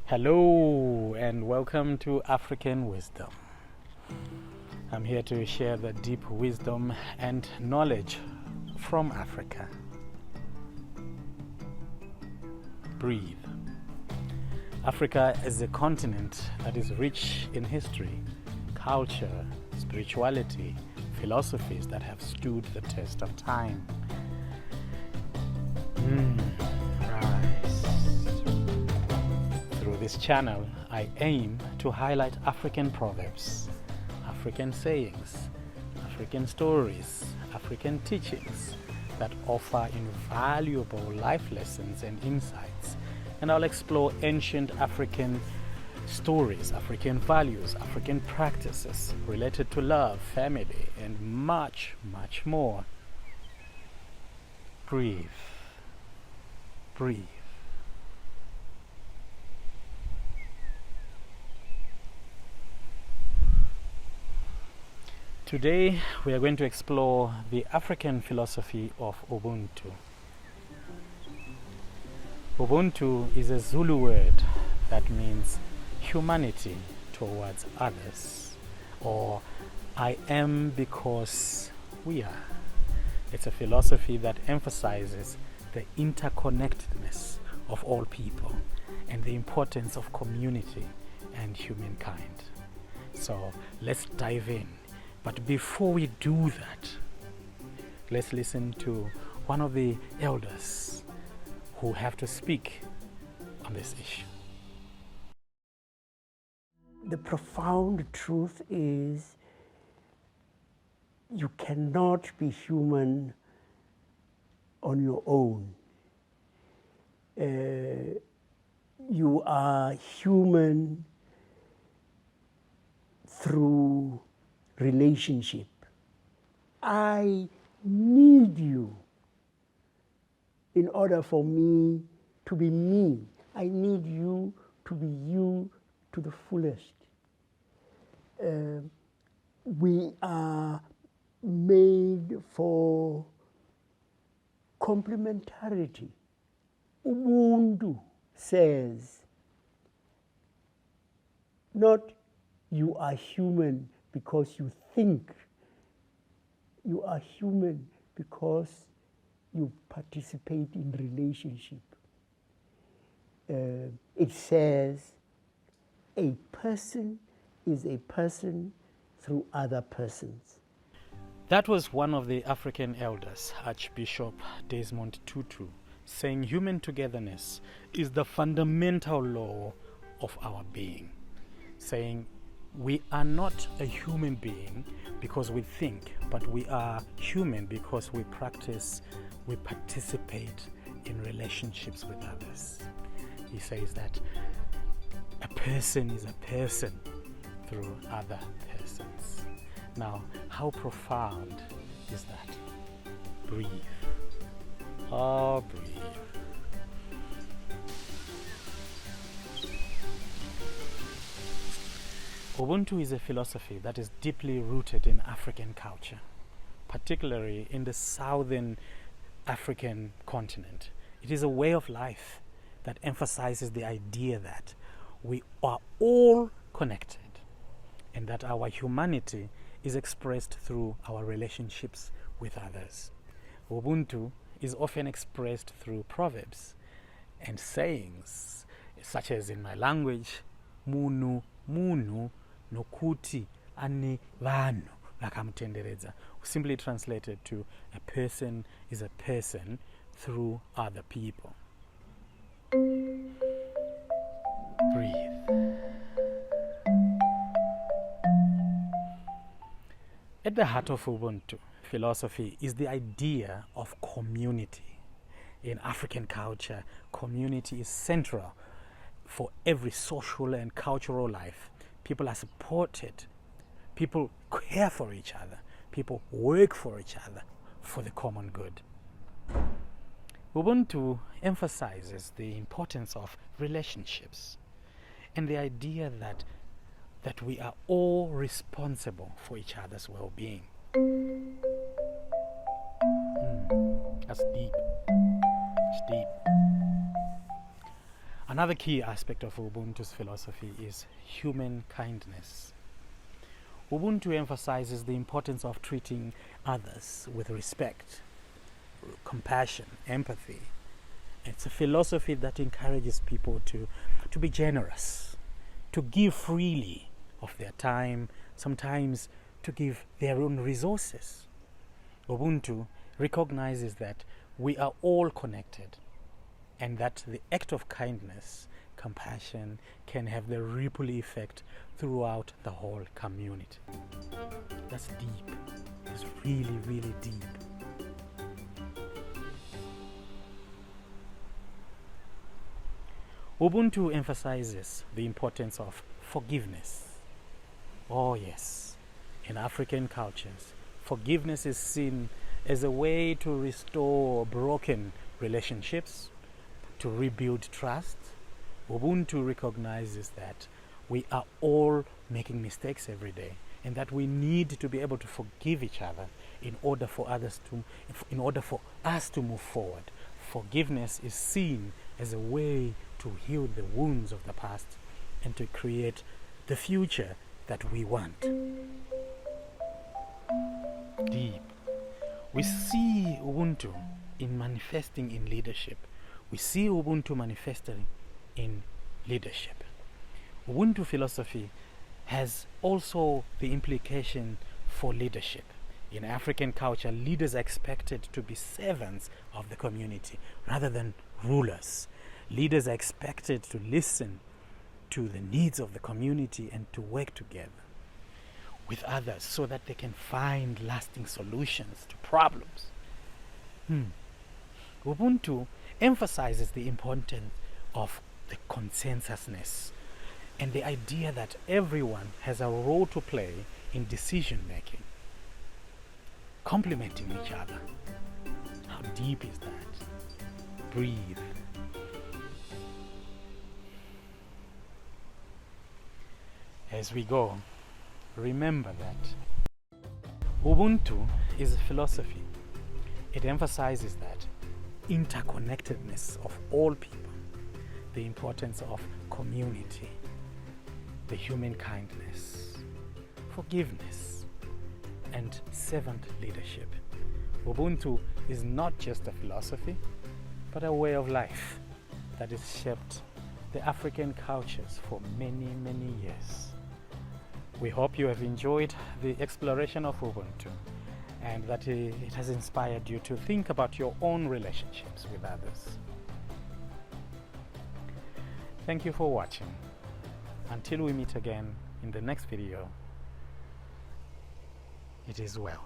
Hello and welcome to African Wisdom. I'm here to share the deep wisdom and knowledge from Africa. Breathe. Africa is a continent that is rich in history, culture, spirituality, philosophies that have stood the test of time. Rise. Through this channel, I aim to highlight African proverbs, African sayings, African stories, African teachings that offer invaluable life lessons and insights. And I'll explore ancient African stories, African values, African practices related to love, family, and much, much more. Breathe. Breathe. Today we are going to explore the African philosophy of Ubuntu. Ubuntu is a Zulu word that means humanity towards others, or I am because we are. It's a philosophy that emphasizes the interconnectedness of all people and the importance of community and humankind. So let's dive in. But before we do that, let's listen to one of the elders who have to speak on this issue. The profound truth is you cannot be human on your own. You are human through relationship. I need you in order for me to be me. I need you to be you to the fullest. We are made for complementarity. Ubuntu says, not you are human because you think. You are human because you participate in relationship. It says a person is a person through other persons. That was one of the African elders, Archbishop Desmond Tutu, saying human togetherness is the fundamental law of our being, saying we are not a human being because we think, but we are human because we practice, we participate in relationships with others. He says that a person is a person through other persons. Now, how profound is that? Breathe. Oh, breathe. Ubuntu is a philosophy that is deeply rooted in African culture, particularly in the southern African continent. It is a way of life that emphasizes the idea that we are all connected and that our humanity is expressed through our relationships with others. Ubuntu is often expressed through proverbs and sayings, such as in my language, munu, munu, nokuti, ani, vanu, vakamtenderedza, simply translated to a person is a person through other people. Breathe. At the heart of Ubuntu philosophy is the idea of community. In African culture, community is central for every social and cultural life. People are supported. People care for each other. People work for each other for the common good. Ubuntu emphasizes the importance of relationships and the idea that we are all responsible for each other's well-being. That's deep. It's deep. Another key aspect of Ubuntu's philosophy is human kindness. Ubuntu emphasizes the importance of treating others with respect, compassion, empathy. It's a philosophy that encourages people to be generous, to give freely of their time, sometimes to give their own resources. Ubuntu recognizes that we are all connected and that the act of kindness, compassion, can have the ripple effect throughout the whole community. That's deep. It's really, really deep. Ubuntu emphasizes the importance of forgiveness. Oh yes, in African cultures, forgiveness is seen as a way to restore broken relationships, to rebuild trust. Ubuntu recognizes that we are all making mistakes every day and that we need to be able to forgive each other in order for us to move forward. Forgiveness is seen as a way to heal the wounds of the past and to create the future that we want. Deep. We see Ubuntu in manifesting in leadership. We see Ubuntu manifesting in leadership. Ubuntu philosophy has also the implication for leadership. In African culture, leaders are expected to be servants of the community rather than rulers. Leaders are expected to listen to the needs of the community and to work together with others so that they can find lasting solutions to problems. Ubuntu emphasizes the importance of the consensusness and the idea that everyone has a role to play in decision making, complementing each other. How deep is that? Breathe. As we go, remember that Ubuntu is a philosophy. It emphasizes that interconnectedness of all people, the importance of community, the human kindness, forgiveness, and servant leadership. Ubuntu is not just a philosophy, but a way of life that has shaped the African cultures for many, many years. We hope you have enjoyed the exploration of Ubuntu and that it has inspired you to think about your own relationships with others. Thank you for watching. Until we meet again in the next video, it is well.